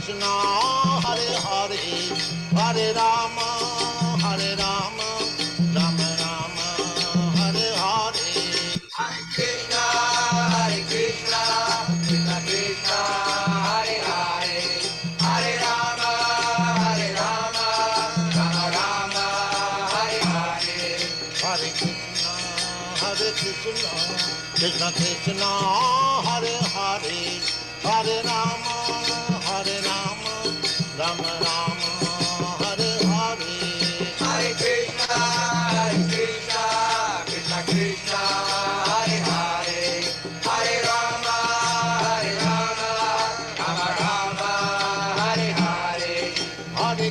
Krishna, Hare Hare, Hare Rama, Hare Rama, Rama Rama, Hare Hare. Hare Krishna, Krishna Krishna, Hare Hare, Hare Rama, Rama Rama, Hare Hare. Hare Krishna, Krishna Krishna, Hare Hare, Hare Rama, Rama Rama, Hare Hare. Hare Krishna, Krishna Krishna, Hare Hare, Hare Rama, Rama Rama, Hare Hare. Hare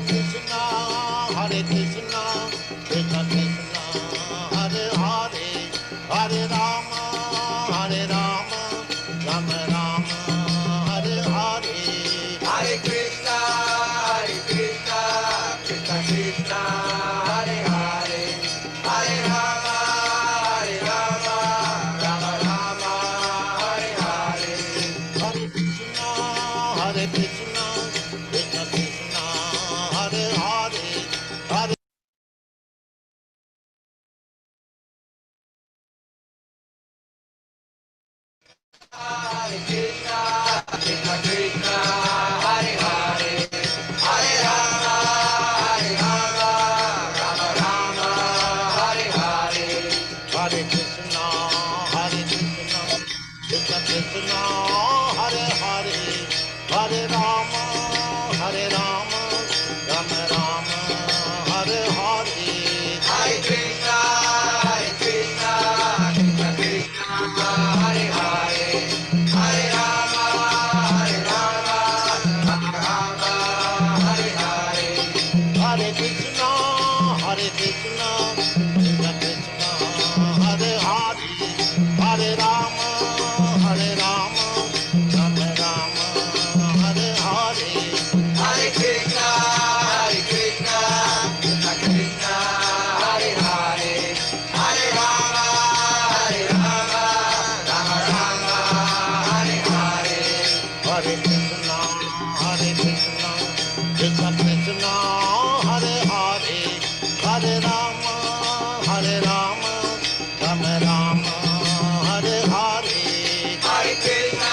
Krishna, Krishna Krishna, Hare Hare, Hare Rama, Rama Rama, Hare Hare. Hare Krishna, Krishna Krishna, Hare Hare, Hare Rama, Rama Rama, Hare Hare. Hare Krishna, Krishna Krishna, Hare Hare, Hare Hare Krishna, Krishna Krishna, Hare Hare, Hare Rama, Rama Rama, Hare Hare. Hare Krishna, Krishna Krishna, Hare Hare, Hare Rama, Rama Rama, Hare Hare. Hare Krishna, Krishna Krishna, Hare Hare, Hare Rama, Rama Hare Hare. Hare Krishna, Krishna Krishna, Hare Hare, Hare Rama, Rama Rama, Hare Hare. Hare Krishna, Krishna Krishna, Hare Hare, Hare Rama, Rama Rama, Hare Hare. Hare Krishna, Krishna Krishna, Hare Hare, Hare Rama, Rama Rama, Hare Hare. Hare Krishna,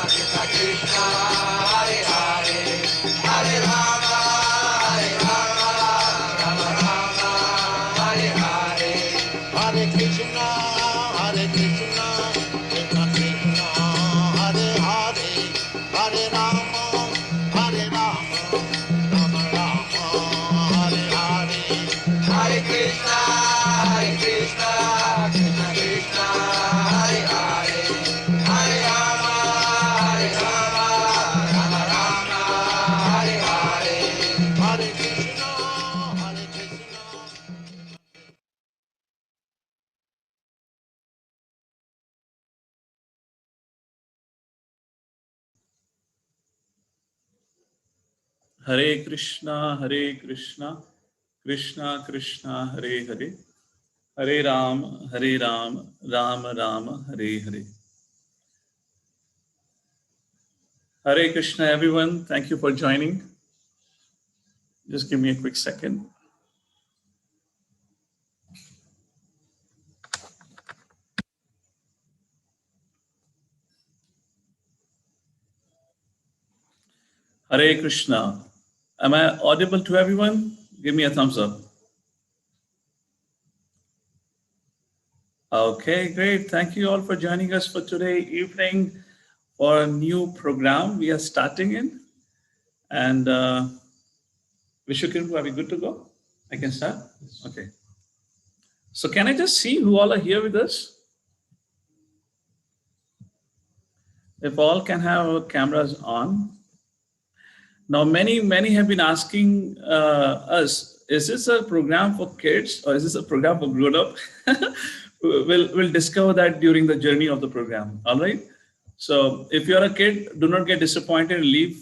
Krishna Krishna, Hare Hare, Hare Rama, Rama Rama, Hare Hare. Hare Krishna, Krishna Krishna, Hare Hare, Hare Rama, Rama Rama, Hare Hare. Hare Krishna, Krishna Krishna, Hare Hare, Hare Rama, Rama Rama, Hare Hare. Hare Krishna, Krishna. Hare Krishna, Krishna Krishna, Hare Hare, Hare Rama, Rama Rama, Hare Hare. Hare Krishna, everyone. Thank you for joining. Just give me a quick second. Hare Krishna. Am I audible to everyone? Give me a thumbs up. Okay, great. Thank you all for joining us for today evening for a new program we are starting in. And Vishwakarma, are we good to go? I can start? Okay. So can I just see who all are here with us? If all can have cameras on. Now, many have been asking us, is this a program for kids or is this a program for grown-up? We'll discover that during the journey of the program, all right? So if you're a kid, do not get disappointed and leave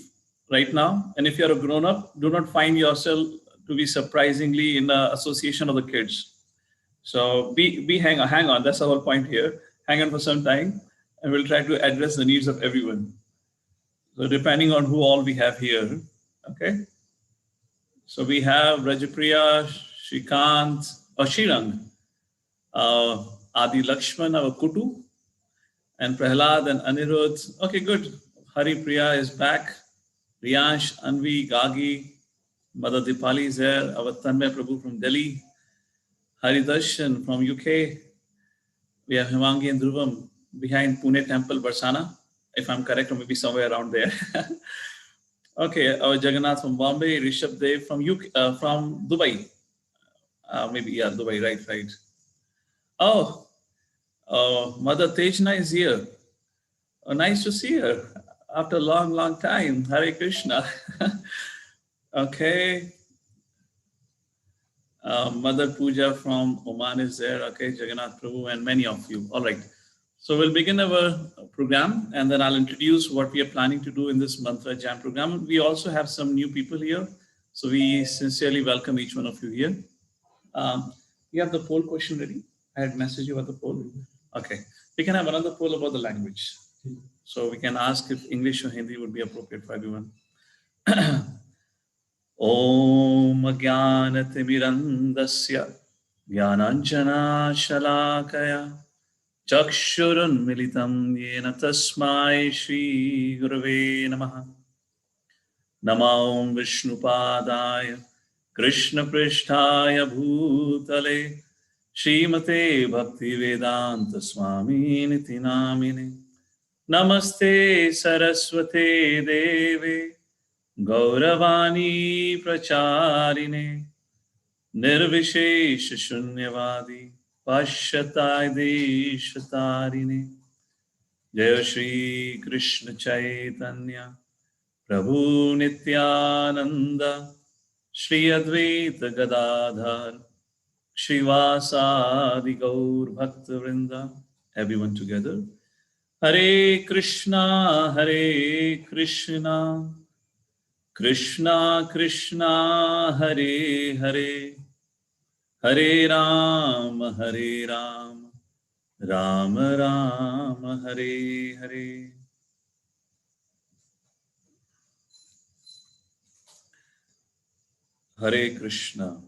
right now. And if you're a grown-up, do not find yourself to be surprisingly in the association of the kids. So hang on, that's the whole point here. Hang on for some time and we'll try to address the needs of everyone. So depending on who all we have here, okay. So we have Rajapriya, Shrikant, or Shirang, uh, Adi Lakshman, our Kutu, and Prahlad and Anirudh. Okay, good. Hari Priya is back. Riyansh, Anvi, Gagi, Mother Dipali is there. Our Tanmay Prabhu from Delhi. Hari Darshan from UK. We have Himangi and Dhruvam behind Pune Temple, Barsana, if I'm correct, or maybe somewhere around there. Okay, our Jagannath from Bombay, Rishabh Dev from UK, from Dubai. Maybe, yeah, Dubai, right. Oh, Mother Tejna is here. Oh, nice to see her after a long time. Hare Krishna. Okay. Mother Puja from Oman is there. Okay, Jagannath Prabhu and many of you. All right. So we'll begin our program and then I'll introduce what we are planning to do in this Mantra Jam program. We also have some new people here. So we sincerely welcome each one of you here. You have the poll question ready? I had messaged you about the poll. Okay. We can have another poll about the language. So we can ask if English or Hindi would be appropriate for everyone. Om Jnanatimirandasya Jnananjana Shalakaya Chakshurunmilitam Yena Tasmai Shri Gurave Namaha Namo Vishnupadaya Krishna Prishtaya Bhutale Srimate Bhaktivedanta Swami Niti Namine Namaste Saraswate Deve Gauravani Pracharine Nirvishesh Shunyavadi Pashatai Deshatarine Jaya Shri Krishna Chaitanya Prabhu Nityananda Shri Advaita Gadadhar Shivasadi Gaur Bhakta Vrinda. Everyone together. Hare Krishna, Hare Krishna, Krishna Krishna, Hare Hare, Hare Rama, Hare Rama, Rama Rama, Hare Hare. Hare Krishna.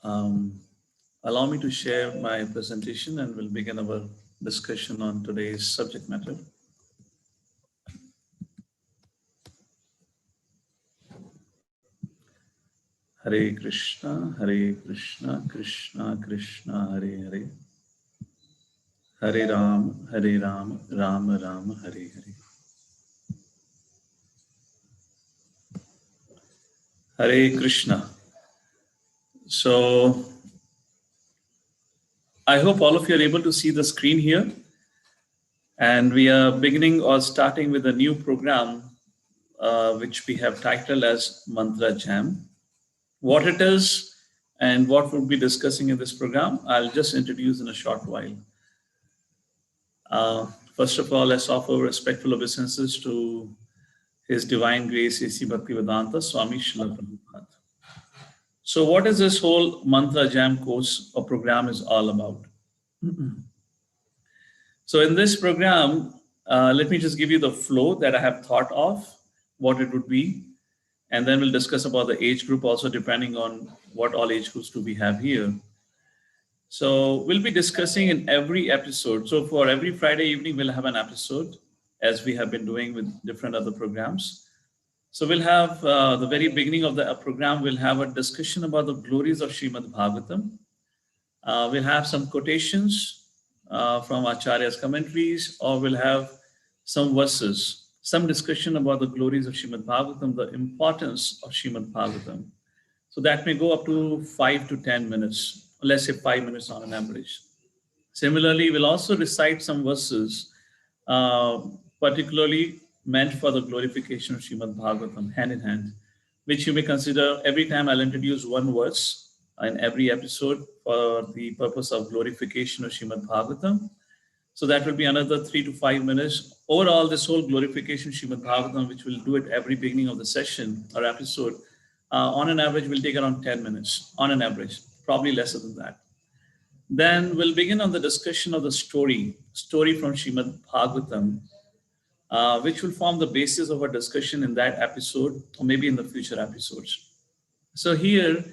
Allow me to share my presentation and we'll begin our discussion on today's subject matter. Hare Krishna, Krishna Krishna, Hare Hare, Hare Rama, Rama Rama, Hare Hare. Hare Krishna. So, I hope all of you are able to see the screen here. And we are beginning or starting with a new program, which we have titled as Mantra Jam. What it is and what we'll be discussing in this program, I'll just introduce in a short while. First of all, let's offer respectful obeisances to His Divine Grace, A.C. Bhaktivedanta Swami Srila Prabhupada. So what is this whole Mantra Jam course or program is all about? So in this program, let me just give you the flow that I have thought of, what it would be, and then we'll discuss about the age group also depending on what all age groups do we have here. So we'll be discussing in every episode. So for every Friday evening, we'll have an episode as we have been doing with different other programs. So we'll have the very beginning of the program, we'll have a discussion about the glories of Srimad-Bhagavatam. We'll have some quotations from Acharya's commentaries, or we'll have some verses, some discussion about the glories of Srimad-Bhagavatam, the importance of Srimad-Bhagavatam. So that may go up to 5 to 10 minutes, let's say 5 minutes on an average. Similarly, we'll also recite some verses, particularly meant for the glorification of Srimad-Bhagavatam, hand in hand, which you may consider every time I'll introduce one verse in every episode for the purpose of glorification of Srimad-Bhagavatam. So that will be another 3 to 5 minutes. Overall, this whole glorification of Srimad-Bhagavatam, which we'll do at every beginning of the session or episode, on an average will take around 10 minutes, on an average, probably lesser than that. Then we'll begin on the discussion of the story from Srimad-Bhagavatam, which will form the basis of our discussion in that episode or maybe in the future episodes. So here,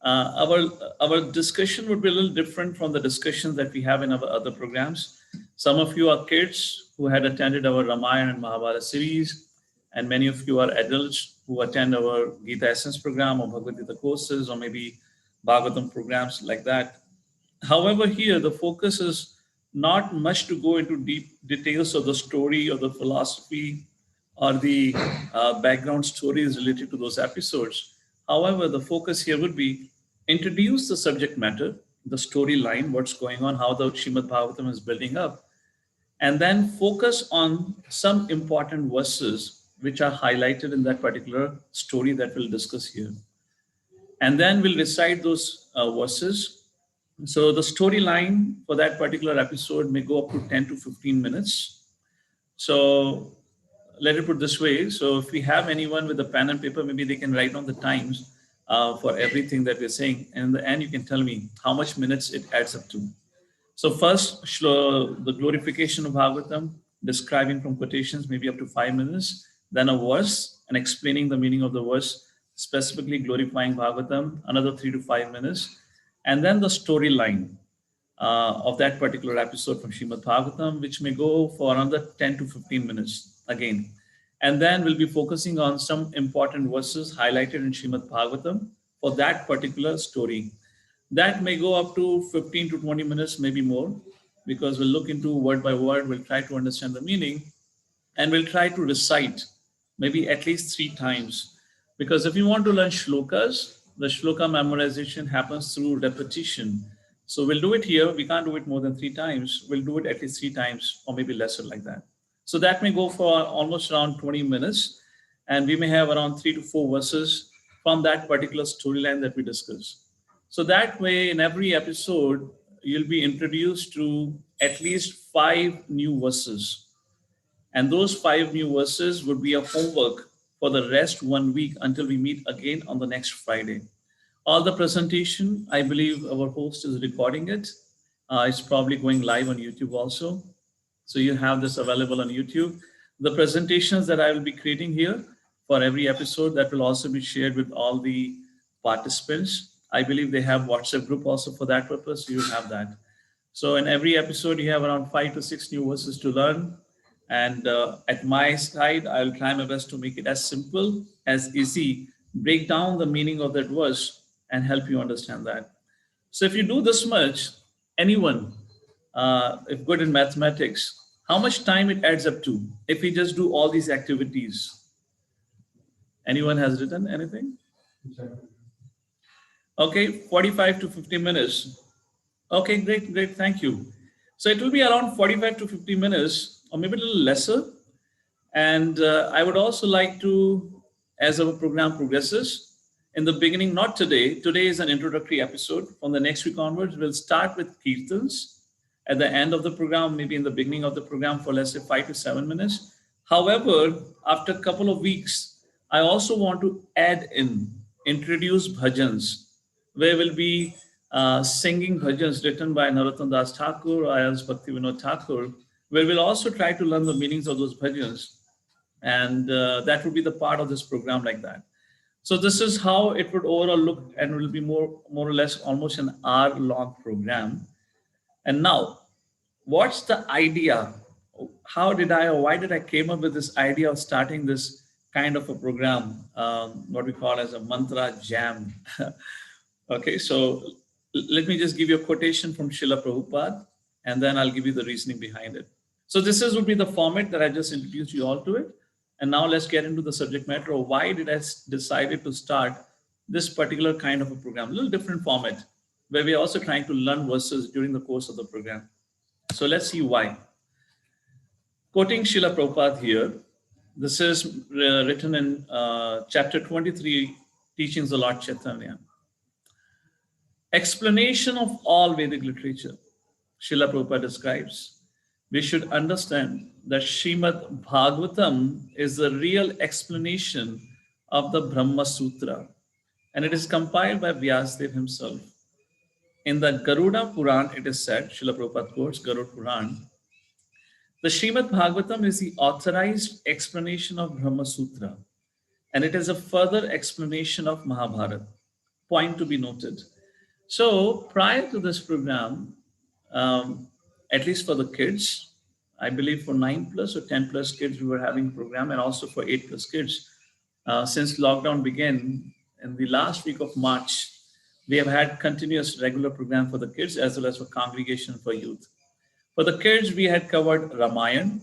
our discussion would be a little different from the discussions that we have in our other programs. Some of you are kids who had attended our Ramayana and Mahabharata series, and many of you are adults who attend our Gita Essence program or Bhagavad Gita courses or maybe Bhagavatam programs like that. However, here the focus is not much to go into deep details of the story or the philosophy or the background stories related to those episodes. However, the focus here would be introduce the subject matter, the storyline, what's going on, how the Srimad Bhagavatam is building up, and then focus on some important verses which are highlighted in that particular story that we'll discuss here. And then we'll recite those verses. So the storyline for that particular episode may go up to 10 to 15 minutes. So let it put this way. So if we have anyone with a pen and paper, maybe they can write down the times for everything that we're saying. And in the end, you can tell me how much minutes it adds up to. So first, the glorification of Bhagavatam, describing from quotations, maybe up to 5 minutes. Then a verse and explaining the meaning of the verse, specifically glorifying Bhagavatam, another 3 to 5 minutes. And then the storyline of that particular episode from Srimad Bhagavatam, which may go for another 10 to 15 minutes again. And then we'll be focusing on some important verses highlighted in Srimad Bhagavatam for that particular story. That may go up to 15 to 20 minutes, maybe more, because we'll look into word by word, we'll try to understand the meaning, and we'll try to recite maybe at least 3 times. Because if you want to learn shlokas, the shloka memorization happens through repetition. So we'll do it here. We can't do it more than 3 times. We'll do it at least 3 times or maybe lesser like that. So that may go for almost around 20 minutes. And we may have around 3 to 4 verses from that particular storyline that we discuss. So that way, in every episode, you'll be introduced to at least 5 new verses. And those 5 new verses would be a homework for the rest 1 week until we meet again on the next Friday. All the presentation, I believe our host is recording it. It's probably going live on YouTube also. So you have this available on YouTube. The presentations that I will be creating here for every episode, that will also be shared with all the participants. I believe they have WhatsApp group also for that purpose. You have that. So in every episode, you have around 5 to 6 new verses to learn. And at my side, I'll try my best to make it as simple, as easy, break down the meaning of that verse and help you understand that. So if you do this much, anyone, if good in mathematics, how much time it adds up to if we just do all these activities? Anyone has written anything? Okay, 45 to 50 minutes. Okay, great, thank you. So it will be around 45 to 50 minutes or maybe a little lesser. And I would also like to, as our program progresses, in the beginning, not today is an introductory episode. From the next week onwards, we'll start with Kirtans at the end of the program, maybe in the beginning of the program for, let's say, 5 to 7 minutes. However, after a couple of weeks, I also want to introduce bhajans, where we'll be singing bhajans written by Narottam Das Thakur or else Bhakti Vinod Thakur, where we'll also try to learn the meanings of those bhajans. And that would be the part of this program like that. So this is how it would overall look, and will be more or less almost an hour-long program. And now, what's the idea? Why did I came up with this idea of starting this kind of a program, what we call as a mantra jam? Okay, so let me just give you a quotation from Srila Prabhupada, and then I'll give you the reasoning behind it. So this would be the format that I just introduced you all to it. And now let's get into the subject matter of why did I decided to start this particular kind of a program, a little different format, where we're also trying to learn verses during the course of the program. So let's see why. Quoting Srila Prabhupada here, this is written in chapter 23, Teachings of Lord Chaitanya. Explanation of all Vedic literature, Srila Prabhupada describes. We should understand that Srimad-Bhagavatam is the real explanation of the Brahma Sutra, and it is compiled by Vyasadeva himself. In the Garuda Puran, it is said, Srila Prabhupada quotes Garuda Puran, The Srimad Bhagavatam is the authorized explanation of Brahma Sutra, and it is a further explanation of Mahabharata. Point to be noted. So, prior to this program, at least for the kids, I believe for 9 plus or 10 plus kids, we were having program, and also for 8 plus kids. Since lockdown began in the last week of March, we have had continuous regular program for the kids as well as for congregation for youth. For the kids, we had covered Ramayana.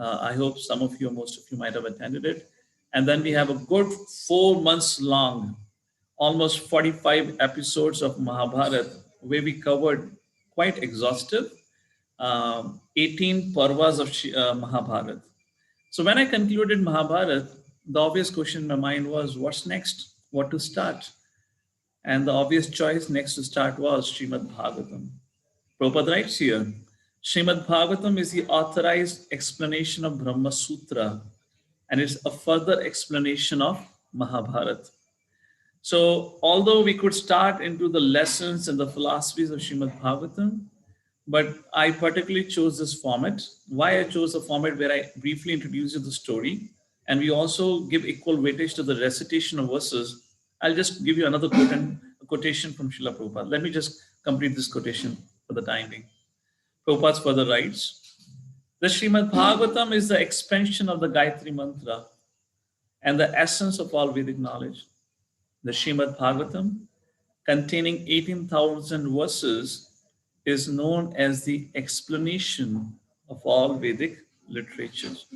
I hope some of you, most of you might have attended it. And then we have a good 4 months long, almost 45 episodes of Mahabharata, where we covered quite exhaustive 18 parvas of Mahabharata. So when I concluded Mahabharata, the obvious question in my mind was, what's next? What to start? And the obvious choice next to start was Srimad Bhagavatam. Prabhupada writes here, Srimad Bhagavatam is the authorized explanation of Brahma Sutra, and it's a further explanation of Mahabharata. So, although we could start into the lessons and the philosophies of Srimad Bhagavatam, but I particularly chose this format. Why I chose a format where I briefly introduce you the story, and we also give equal weightage to the recitation of verses. I'll just give you another quotation from Srila Prabhupada. Let me just complete this quotation for the time being. Prabhupada further writes, the Srimad Bhagavatam is the expansion of the Gayatri Mantra and the essence of all Vedic knowledge. The Srimad Bhagavatam, containing 18,000 verses, is known as the explanation of all Vedic literatures.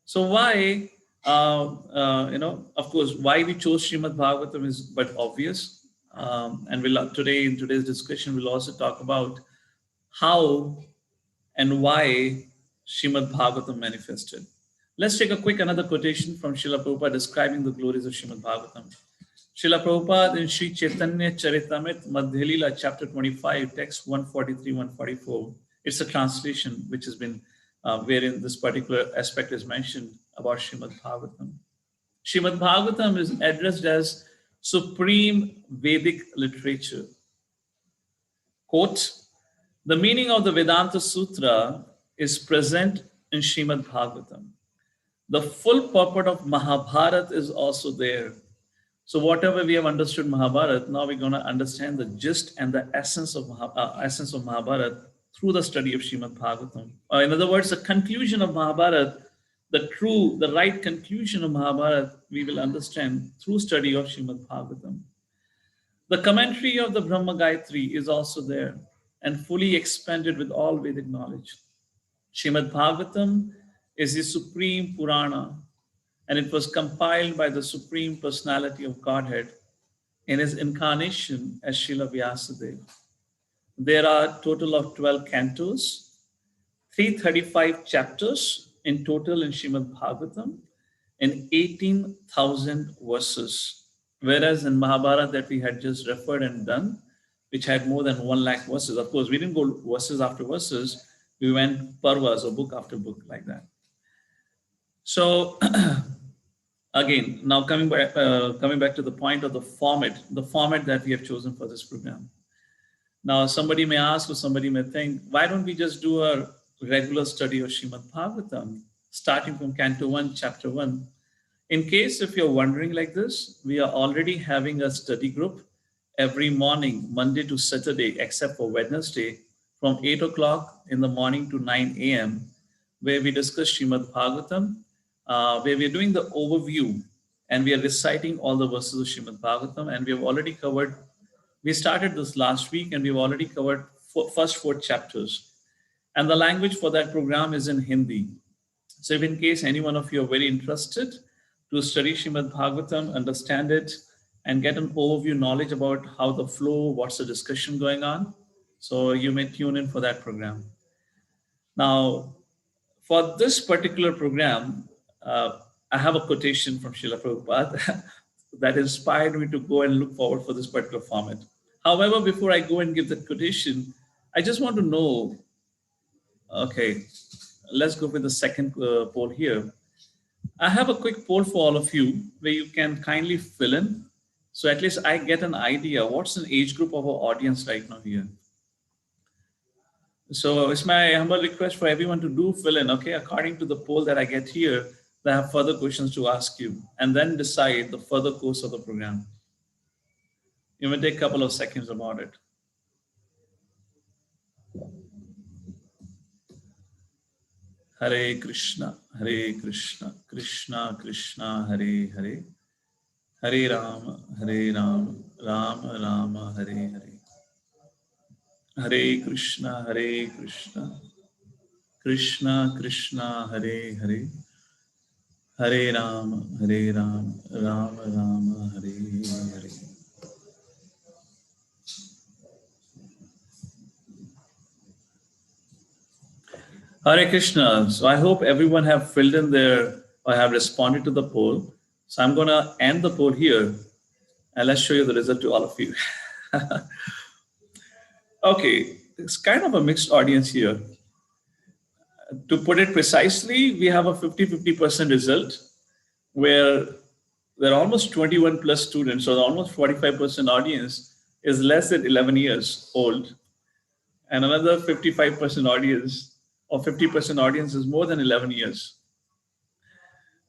So why, of course, why we chose Srimad Bhagavatam is but obvious. And today in today's discussion, we'll also talk about how and why Srimad Bhagavatam manifested. Let's take a quick another quotation from Srila Prabhupada describing the glories of Srimad Bhagavatam. Srila Prabhupada in Sri Chaitanya Charitamrita Madhya Leela, chapter 25, text 143-144. It's a translation which has been wherein this particular aspect is mentioned about Srimad Bhagavatam. Srimad Bhagavatam is addressed as supreme Vedic literature. Quote, the meaning of the Vedanta Sutra is present in Srimad Bhagavatam. The full purport of Mahabharata is also there. So whatever we have understood Mahabharata, now we're going to understand the gist and the essence of Mahabharata through the study of Srimad Bhagavatam. In other words, the conclusion of Mahabharata, the right conclusion of Mahabharata, we will understand through study of Srimad Bhagavatam. The commentary of the Brahma Gayatri is also there and fully expanded with all Vedic knowledge. Srimad Bhagavatam is the supreme Purana, and it was compiled by the Supreme Personality of Godhead in his incarnation as Srila Vyasadeva. There are a total of 12 cantos, 335 chapters in total in Srimad Bhagavatam, and 18,000 verses. Whereas in Mahabharata that we had just referred and done, which had more than 1 lakh verses. Of course, we didn't go verses after verses. We went parvas or book after book like that. So again, now coming back to the point of the format that we have chosen for this program. Now, somebody may ask or somebody may think, why don't we just do a regular study of Srimad Bhagavatam, starting from Canto 1, Chapter 1? In case if you're wondering like this, we are already having a study group every morning, Monday to Saturday, except for Wednesday, from 8 o'clock in the morning to 9 a.m., where we discuss Srimad Bhagavatam, where we're doing the overview and we are reciting all the verses of Srimad Bhagavatam, and we have already covered, we started this last week and we've already covered first 4 chapters. And the language for that program is in Hindi. So if in case any one of you are very interested to study Srimad Bhagavatam, understand it, and get an overview knowledge about how the flow, what's the discussion going on, so you may tune in for that program. Now, for this particular program, I have a quotation from Srila Prabhupada that inspired me to go and look forward for this particular format. However, before I go and give that quotation, I just want to know, okay, let's go with the second poll here. I have a quick poll for all of you where you can kindly fill in. So at least I get an idea what's an age group of our audience right now here. So it's my humble request for everyone to do fill in, okay, according to the poll that I get here. I have further questions to ask you, and then decide the further course of the program. You may take a couple of seconds about it. Hare Krishna, Krishna Krishna, Hare Hare, Hare Rama, Rama Rama, Hare Hare. Hare Krishna, Krishna Krishna, Hare Hare, Hare Rama, Rama Rama, Hare Hare. Hare Krishna. So I hope everyone have filled in their or have responded to the poll. So I'm going to end the poll here and let's show you the result to all of you. Okay, it's kind of a mixed audience here. To put it precisely, we have a 50-50% result where there are almost 21 plus students, so almost 45% audience is less than 11 years old, and another 55% audience or 50% audience is more than 11 years.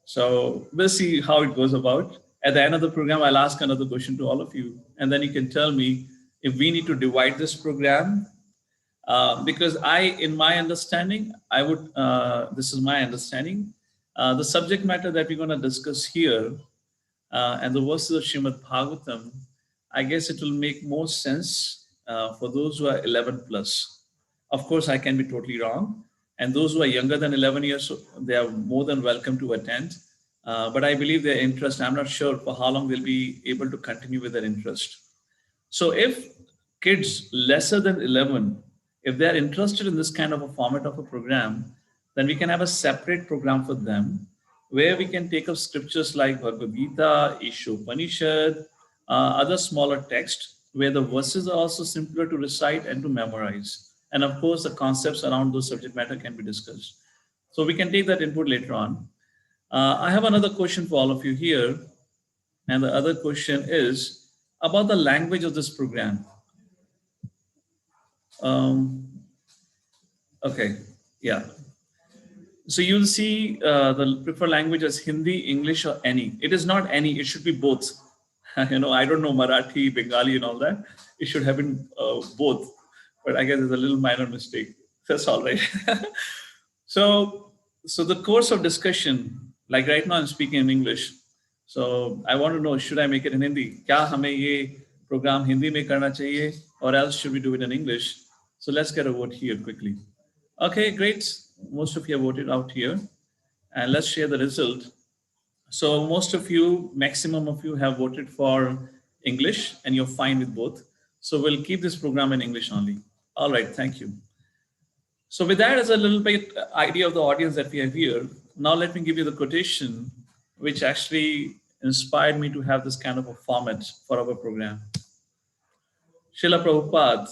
So we'll see how it goes about. At the end of the program, I'll ask another question to all of you, and then you can tell me if we need to divide this program. Because in my understanding, this is my understanding, the subject matter that we're going to discuss here and the verses of Srimad-Bhagavatam, I guess it will make more sense for those who are 11 plus. Of course, I can be totally wrong. And those who are younger than 11 years, they are more than welcome to attend. But I believe their interest, I'm not sure for how long they'll be able to continue with their interest. So if kids lesser than 11, if they're interested in this kind of a format of a program, then we can have a separate program for them where we can take up scriptures like Bhagavad Gita, Ishopanishad, other smaller texts where the verses are also simpler to recite and to memorize. And of course, the concepts around those subject matter can be discussed. So we can take that input later on. I have another question for all of you here. And the other question is about the language of this program. Okay, yeah. So you'll see the preferred language as Hindi, English, or any. It is not any, it should be both. I don't know Marathi, Bengali, and all that. It should have been both. But I guess there's a little minor mistake. That's all right. So the course of discussion, like right now I'm speaking in English. So I want to know, should I make it in Hindi? Kya hame ye program Hindi mein karna chahiye, or else should we do it in English? So let's get a vote here quickly. Okay, great. Most of you have voted out here. And let's share the result. So most of you, maximum of you have voted for English and you're fine with both. So we'll keep this program in English only. All right, thank you. So with that as a little bit idea of the audience that we have here, now let me give you the quotation which actually inspired me to have this kind of a format for our program. Srila Prabhupada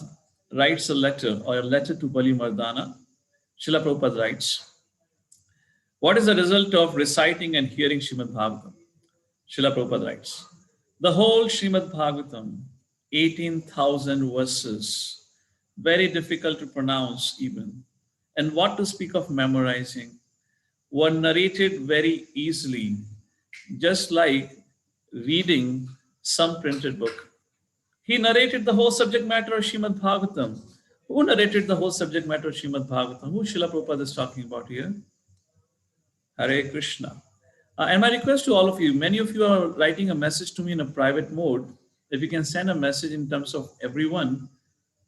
writes a letter or a letter to Bali Mardana. Srila Prabhupada writes, what is the result of reciting and hearing Srimad-Bhagavatam? Srila Prabhupada writes, the whole Srimad-Bhagavatam, 18,000 verses, very difficult to pronounce even, and what to speak of memorizing, were narrated very easily, just like reading some printed book. He narrated the whole subject matter of Srimad-Bhagavatam. Who narrated the whole subject matter of Srimad-Bhagavatam? Who Srila Prabhupada is talking about here? Hare Krishna. And my request to all of you, many of you are writing a message to me in a private mode. If you can send a message in terms of everyone,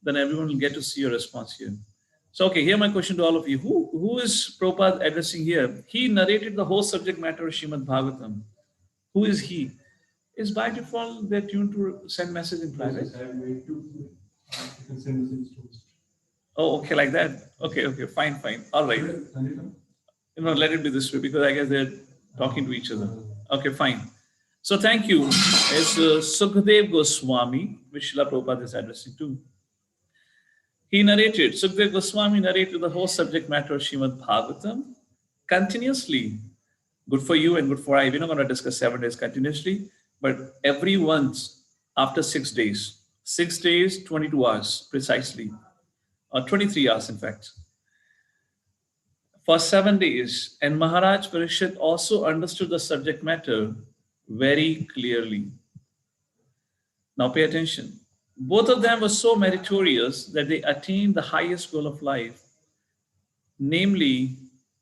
then everyone will get to see your response here. So, okay, here my question to all of you. Who is Prabhupada addressing here? He narrated the whole subject matter of Srimad-Bhagavatam. Who is he? Is by default they're tuned to send message in private? Oh, okay, like that. Okay, fine. All right. Let it be this way because I guess they're talking to each other. Okay, fine. So thank you. It's Sukhdev Goswami, which Srila Prabhupada is addressing to. Sukhdev Goswami narrated the whole subject matter of Srimad-Bhagavatam continuously. Good for you and good for I. We're not going to discuss 7 days continuously, but every once after 6 days. 6 days, 22 hours, precisely. or 23 hours, in fact, for 7 days. And Maharaj Parikshit also understood the subject matter very clearly. Now pay attention. Both of them were so meritorious that they attained the highest goal of life, namely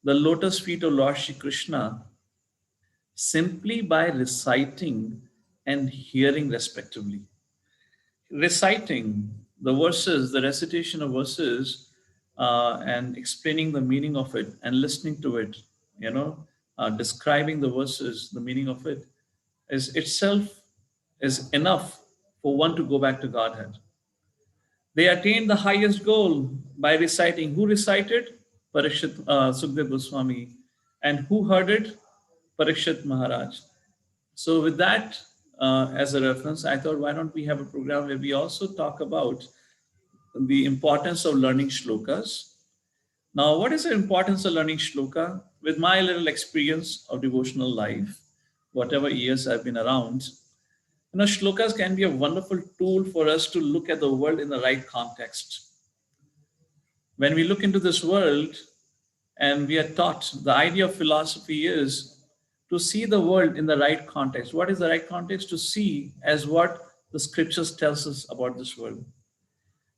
the lotus feet of Lord Shri Krishna, simply by reciting and hearing respectively. Reciting the verses, the recitation of verses, and explaining the meaning of it and listening to it, you know, describing the verses, the meaning of it, is itself is enough for one to go back to Godhead. They attained the highest goal by reciting. Who recited? Parikshit Sukhdev Goswami. And who heard it? Parikshit Maharaj. So, with that as a reference, I thought, why don't we have a program where we also talk about the importance of learning shlokas? Now, what is the importance of learning shloka? With my little experience of devotional life, whatever years I've been around, shlokas can be a wonderful tool for us to look at the world in the right context. When we look into this world and we are taught, the idea of philosophy is to see the world in the right context. What is the right context? To see as what the scriptures tells us about this world.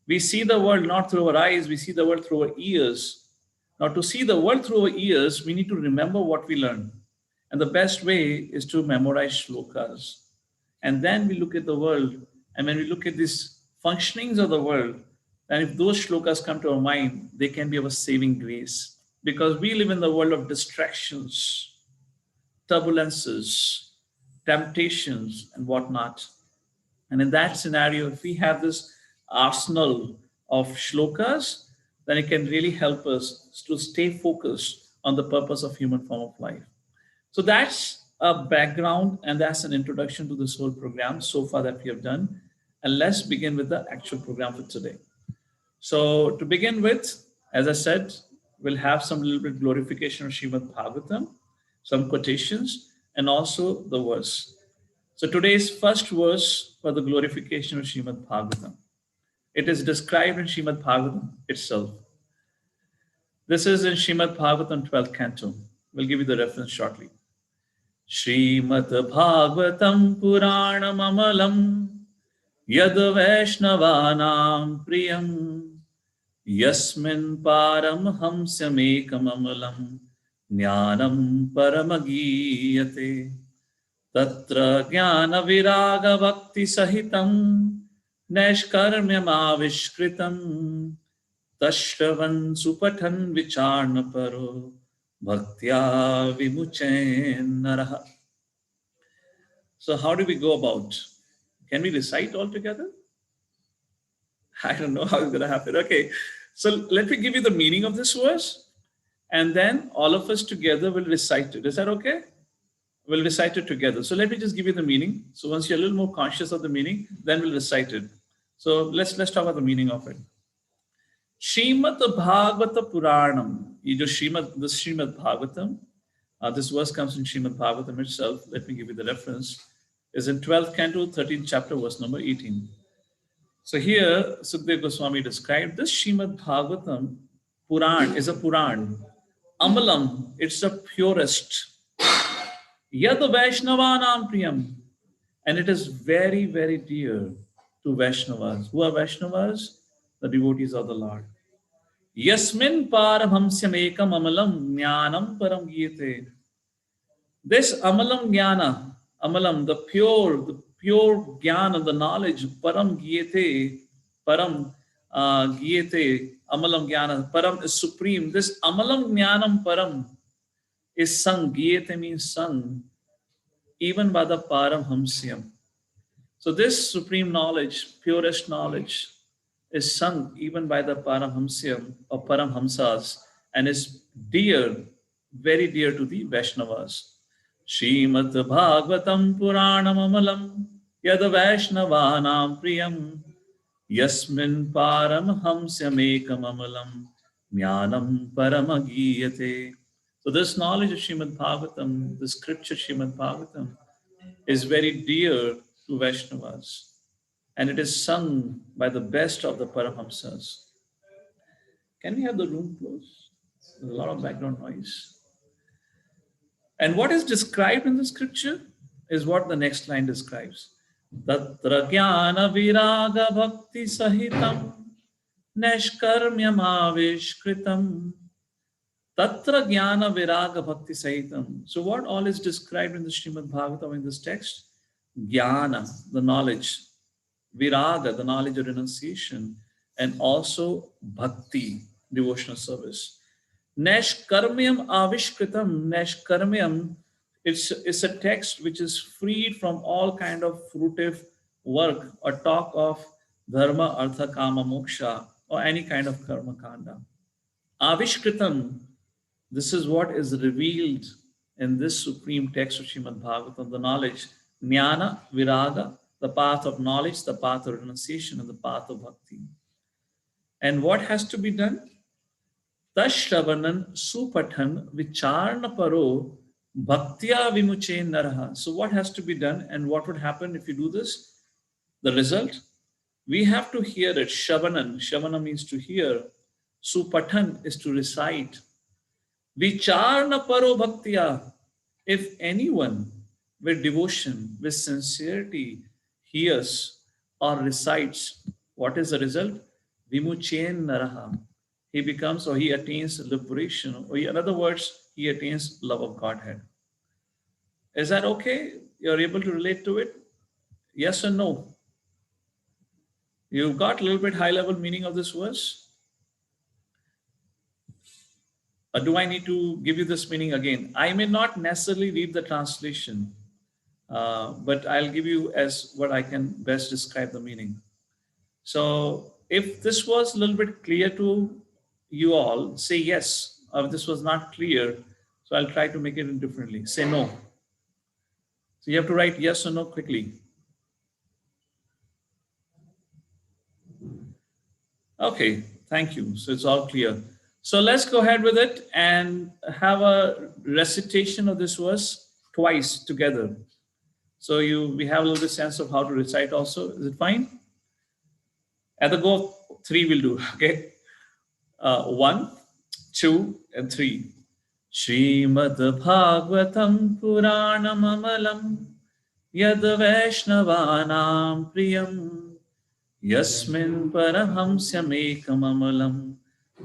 We see the world not through our eyes, we see the world through our ears. Now, to see the world through our ears, we need to remember what we learned. And the best way is to memorize shlokas. And then we look at the world, and when we look at these functionings of the world, and if those shlokas come to our mind, they can be of a saving grace. Because we live in the world of distractions, turbulences, temptations, and whatnot. And in that scenario, if we have this arsenal of shlokas, then it can really help us to stay focused on the purpose of human form of life. So that's a background and that's an introduction to this whole program so far that we have done. And let's begin with the actual program for today. So to begin with, as I said, we'll have some little bit glorification of Srimad-Bhagavatam, some quotations, and also the verse. So today's first verse for the glorification of Srimad-Bhagavatam. It is described in Srimad-Bhagavatam itself. This is in Srimad-Bhagavatam 12th canto. We'll give you the reference shortly. Srimad-Bhagavatam Puranam Amalam Yad Vaishnavanam Priyam Yasmin Param Hamsyamekam Amalam Jnanam Paramagiyate Tatra Jnana Viraga Bhakti Sahitam Naishkarmyam Avishkritam Tashravan Supathan Vicharna Paro Bhaktya Vimuchen Naraha. So how do we go about? Can we recite all together? I don't know how it's going to happen. Okay, so let me give you the meaning of this verse, and then all of us together will recite it. Is that okay? We'll recite it together. So let me just give you the meaning. So once you're a little more conscious of the meaning, then we'll recite it. So let's talk about the meaning of it. Srimad-Bhagavata Puranam. This Srimad-Bhagavatam. This verse comes in Srimad-Bhagavatam itself. Let me give you the reference. Is in 12th canto, 13th chapter, verse number 18. So here, Sukhdev Goswami described this Srimad-Bhagavatam Puran is a Puran. Amalam, it's the purest. Yad Vaishnavanam Priyam. And it is very, very dear to Vaishnavas. Who are Vaishnavas? The devotees of the Lord. Yasmin Paramhamsyam Ekam Amalam Jnanam Param Giyate. This Amalam Jnana, Amalam, the pure Jnana, the knowledge, Param Giyate, Param Giyate, Amalam Jnana, Param is supreme. This Amalam Jnanam Param is sung, Giyate means sung, even by the Paramhamsyam. So this supreme knowledge, purest knowledge, is sung even by the Paramhamsyam or Paramhamsas and is dear, very dear to the Vaishnavas. Srimad-Bhagavatam Puranam Amalam Yad Vaishnavanam Priyam Yasmin Paramhamsyam Ekam Amalam Jnanam Paramagiyate. So this knowledge of Srimad-Bhagavatam, the scripture Srimad-Bhagavatam, is very dear to Vaishnavas, and it is sung by the best of the Paramahamsas. Can we have the room closed? There's a lot of background noise. And what is described in the scripture is what the next line describes. Tatra jnana viraga bhakti sahitam nashkarmyam avishkritam. Tatra jnana viraga bhakti sahitam. So what all is described in the Srimad-Bhagavatam in this text? Jnana, the knowledge. Viraga, the knowledge of renunciation. And also bhakti, devotional service. Nashkarmyam avishkritam. Nashkarmyam, it's a text which is freed from all kind of fruitive work or talk of dharma, artha, kama, moksha, or any kind of karma kanda. Avishkritam, this is what is revealed in this supreme text of Srimad Bhagavatam, the knowledge, jnana, viraga, the path of knowledge, the path of renunciation, and the path of bhakti. And what has to be done? Tashravanam supathan vicharna paro bhaktya vimuche naraha. So what has to be done and what would happen if you do this? The result? We have to hear it. Shavanan. Shavana means to hear. Supathan is to recite. Vicharna paro bhaktya. If anyone with devotion, with sincerity, hears or recites, what is the result? Vimuchen naraha. He becomes or he attains liberation. Or in other words, he attains love of Godhead. Is that okay? You're able to relate to it? Yes or no? You got a little bit high level meaning of this verse? Or do I need to give you this meaning again? I may not necessarily read the translation, but I'll give you as what I can best describe the meaning. So if this was a little bit clear to you all, say yes. Or if this was not clear, so I'll try to make it differently. Say no. So you have to write yes or no quickly. Okay, thank you. So it's all clear. So let's go ahead with it and have a recitation of this verse twice together. So we have a little bit sense of how to recite also. Is it fine? At the go of 3 we'll do, okay? 1, 2, and 3. Srimad-Bhagavatam Puranam Amalam Yad Vaishnavanam Priyam Yasmin Parahamsyam Ekam Amalam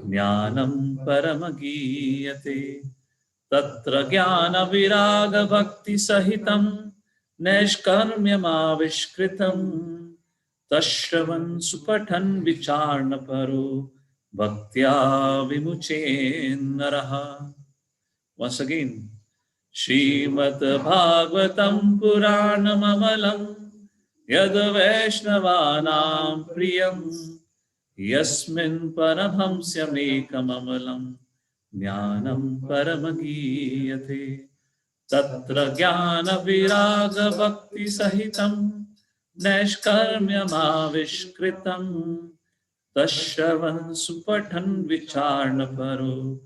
Jnanam Paramagiyate Tatra Jnana Viraga Bhakti Sahitam Nashkarmyam Avishkritam Tashravan Supathan Vicharna Paro Bhaktya Vimuche Naraha. Once again, Srimad-Bhagavatam Puranam Amalam Yad Vaishnavanam Priyam Yasmin Paramhamsyam Ekam Amalam Jnanam Paramagiyate Tatra Jnana Viraga Bhakti Sahitam Nashkarmyam Avishkritam Tashravan Supathan Vicharna Paro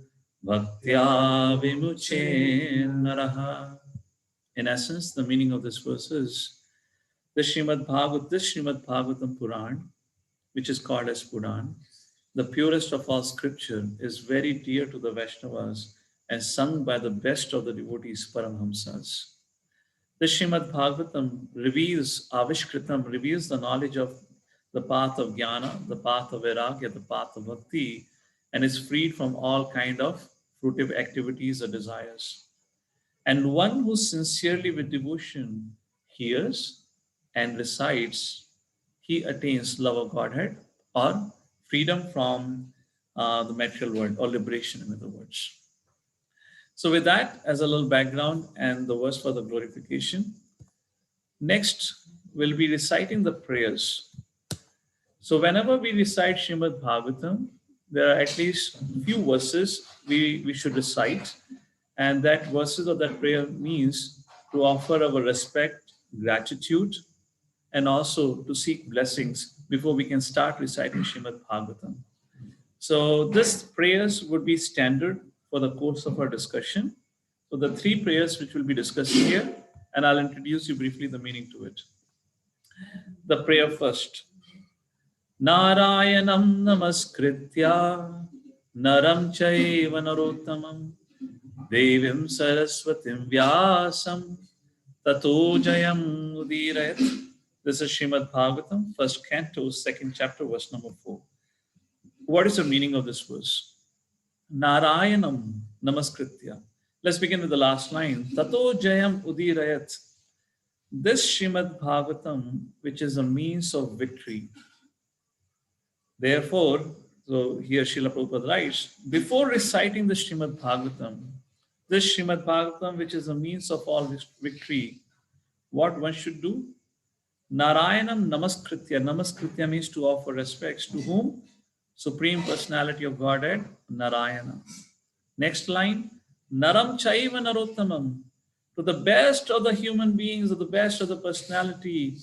Bhaktya Vimuche Naraha. In essence, the meaning of this verse is this Srimad-Bhagavatam Puran, which is called as Puran, the purest of all scripture, is very dear to the Vaishnavas and sung by the best of the devotees, Paramhamsas. The Srimad-Bhagavatam reveals the knowledge of the path of jnana, the path of vairagya, the path of bhakti, and is freed from all kind of fruitive activities or desires. And one who sincerely with devotion hears and recites, he attains love of Godhead or freedom from the material world or liberation, in other words. So with that as a little background and the verse for the glorification, next we'll be reciting the prayers. So whenever we recite Srimad Bhagavatam, there are at least few verses we should recite, and that verses of that prayer means to offer our respect, gratitude, and also to seek blessings before we can start reciting Srimad Bhagavatam. So this prayers would be standard for the course of our discussion. So the 3 prayers which we'll be discussing here, and I'll introduce you briefly the meaning to it. The prayer first. Narayanam namaskritya Naram chaiva narottamam Devim Saraswatim Vyasam Tato Jayam Udirayat. This is Srimad-Bhagavatam, first canto, second chapter, verse number 4. What is the meaning of this verse? Narayanam Namaskritya. Let's begin with the last line. Tato Jayam Udirayat. This Srimad-Bhagavatam, which is a means of victory. Therefore, so here Srila Prabhupada writes, before reciting the Srimad-Bhagavatam, this Srimad-Bhagavatam, which is a means of all victory, what one should do? Narayanam Namaskritya. Namaskritya means to offer respects to whom? Supreme Personality of Godhead, Narayana. Next line, Naram Chaiva Narottamam. To the best of the human beings, or the best of the personality,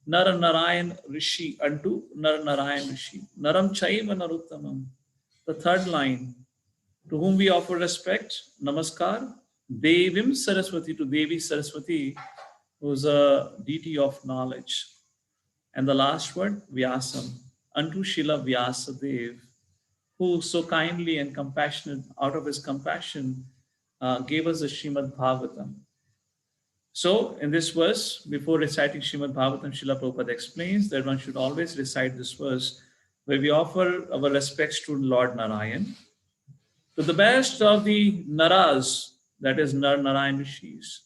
Nara Narayan Rishi, unto Nara Narayan Rishi. Naram Chaiva Narottamam. The third line, to whom we offer respect, Namaskar, Devim Saraswati, to Devi Saraswati, who is a deity of knowledge. And the last word, Vyasam, unto Srila Vyasadev, who so kindly and compassionate, out of his compassion, gave us the Srimad Bhagavatam. So, in this verse, before reciting Srimad Bhagavatam, Srila Prabhupada explains that one should always recite this verse where we offer our respects to Lord Narayan, to the best of the Naras, that is Nar Narayan Rishis,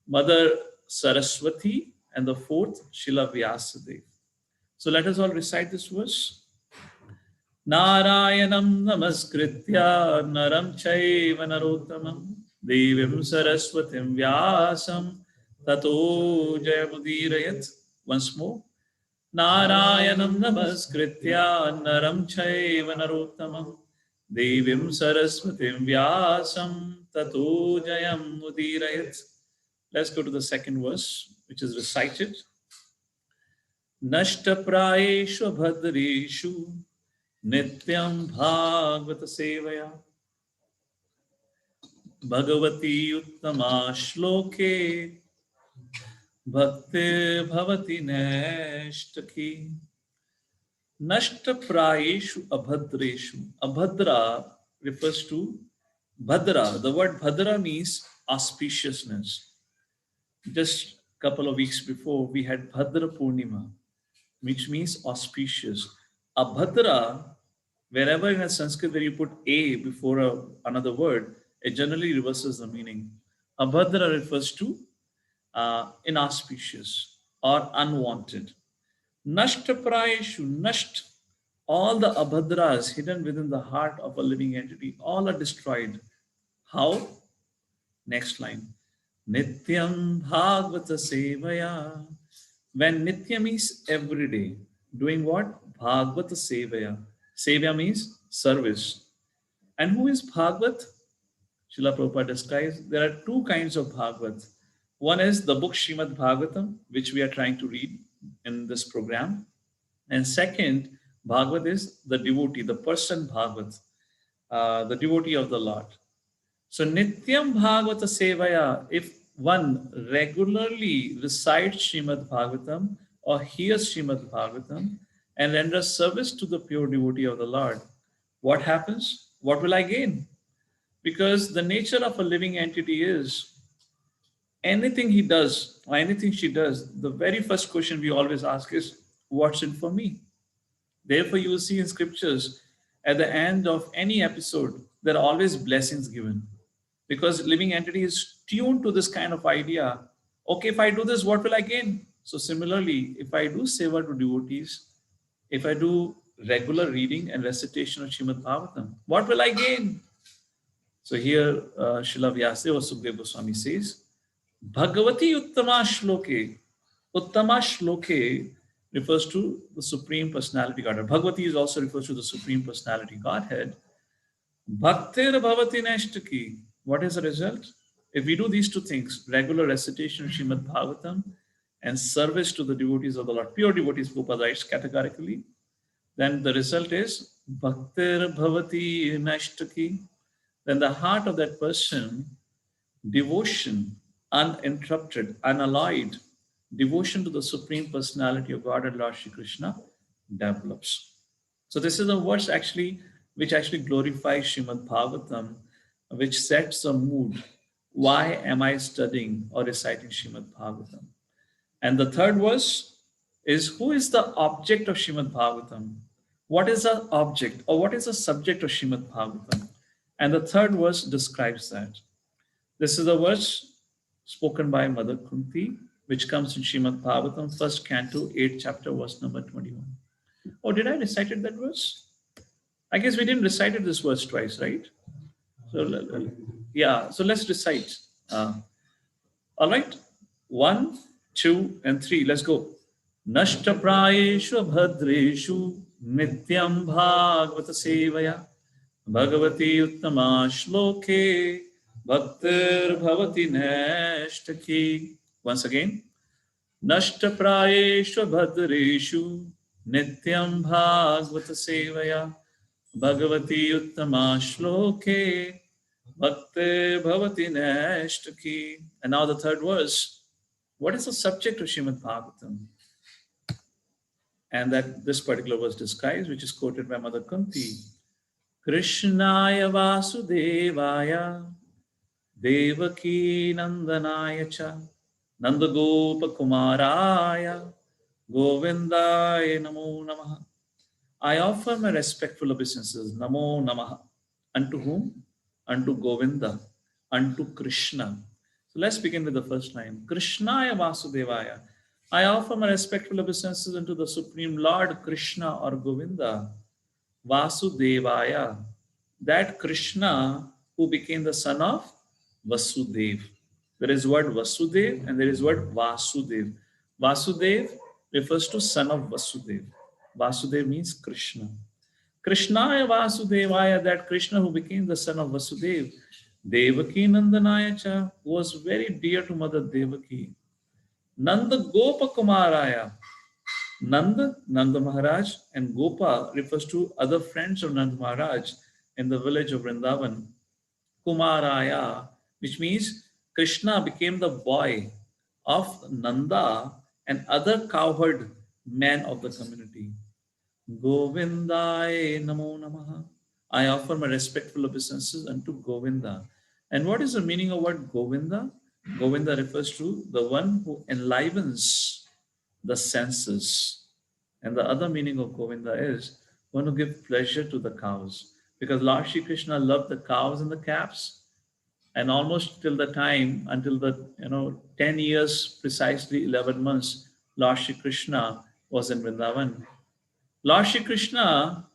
Mother Saraswati, and the fourth, Srila Vyasadev. So let us all recite this verse. Narayanam namaskritya naram chaiva narottamam devim saraswatim vyasam tato jayamudirayat. Once more. Narayanam namaskritya naram chaiva narottamam devim saraswatim vyasam tato jayamudirayat. Let's go to the second verse, which is recited. Nashtaprayeshu bhadreshu Nityam Bhagavata Sevaya Bhagavati Uttama Shloke Bhakti Bhavati Nashtaki. Nashta Prayeshu Abhadreshu. Abhadra refers to Bhadra. The word Bhadra means auspiciousness. Just a couple of weeks before, we had Bhadra Purnima, which means auspicious. Abhadra, wherever in a Sanskrit where you put a before another word, it generally reverses the meaning. Abhadra refers to inauspicious or unwanted. Nashtaprayeshu, nasht, all the abhadras hidden within the heart of a living entity, all are destroyed. How? Next line. Nityam Bhagavata Sevaya. When Nitya means every day, doing what? Bhagavata Sevaya. Sevaya means service. And who is Bhagavat? Srila Prabhupada describes there are two kinds of Bhagavat. One is the book Srimad-Bhagavatam, which we are trying to read in this program. And second, Bhagavat is the devotee, the person Bhagavat, the devotee of the Lord. So Nityam Bhagavata Sevaya, if one regularly recites Srimad-Bhagavatam or hears Srimad-Bhagavatam and renders service to the pure devotee of the Lord, what happens? What will I gain? Because the nature of a living entity is anything he does or anything she does, the very first question we always ask is, what's in for me? Therefore, you will see in scriptures at the end of any episode, there are always blessings given. Because living entity is tuned to this kind of idea. Okay, if I do this, what will I gain? So similarly, if I do seva to devotees, if I do regular reading and recitation of Srimad-Bhagavatam, what will I gain? So here, Srila Vyasadeva Sukadeva Goswami says, Bhagavati Uttama Shloke. Uttama Shloke refers to the Supreme Personality Godhead. Bhagavati is also refers to the Supreme Personality Godhead. Bhaktir Bhavati Nashtaki. What is the result? If we do these two things, regular recitation of Srimad Bhagavatam and service to the devotees of the Lord, pure devotees, Prabhupada writes categorically, then the result is Bhaktir Bhavati Nashtaki. Then the heart of that person, devotion, uninterrupted, unalloyed, devotion to the Supreme Personality of God and Lord Shri Krishna develops. So this is a verse actually which actually glorifies Srimad-Bhagavatam, which sets a mood. Why am I studying or reciting Srimad-Bhagavatam? And the third verse is, who is the object of Srimad-Bhagavatam? What is the object or what is the subject of Srimad-Bhagavatam? And the third verse describes that. This is a verse spoken by Mother Kunti, which comes in Srimad-Bhagavatam, first canto, 8th chapter, verse number 21. Oh, did I recite that verse? I guess we didn't recite this verse twice, right? So, yeah, so let's recite. All right, 1, 2, and 3. Let's go. Nashta prayeshu bhadreshu nityam bhagavata sevaya bhagavati uttama shloke bhaktir bhavati nashtaki. Once again. Nashta prayeshu bhadreshu nityam bhagavata sevaya bhagavati uttama shloke bhaktir bhavati nashtaki. And now the third verse. What is the subject of Srimad Bhagavatam? And that this particular verse describes, which is quoted by Mother Kunti. Krishnaya Vasudevaya Devaki Nandanaya Cha Nandagopa Kumaraya Govindaya Namo Namaha. I offer my respectful obeisances, Namo Namaha. Unto whom? Unto Govinda, unto Krishna. So let's begin with the first line. Krishnaya Vasudevaya. I offer my respectful obeisances unto the Supreme Lord Krishna or Govinda. Vasudevaya. That Krishna who became the son of Vasudev. There is word Vasudev and there is word Vasudev. Vasudev refers to son of Vasudev. Vasudev means Krishna. Krishnaya Vasudevaya, that Krishna who became the son of Vasudev. Devaki Nandanaya Cha, was very dear to Mother Devaki. Nanda Gopa Kumaraya. Nanda Maharaj, and Gopa refers to other friends of Nanda Maharaj in the village of Vrindavan. Kumaraya, which means Krishna became the boy of Nanda and other cowherd men of the community. Govindaya Namo Namaha. I offer my respectful obeisances unto Govinda. And what is the meaning of word Govinda? Govinda refers to the one who enlivens the senses. And the other meaning of Govinda is one who gives pleasure to the cows. Because Lord Shri Krishna loved the cows and the calves. And almost till the time, until the 10 years, precisely 11 months, Lord Shri Krishna was in Vrindavan. Lord Shri Krishna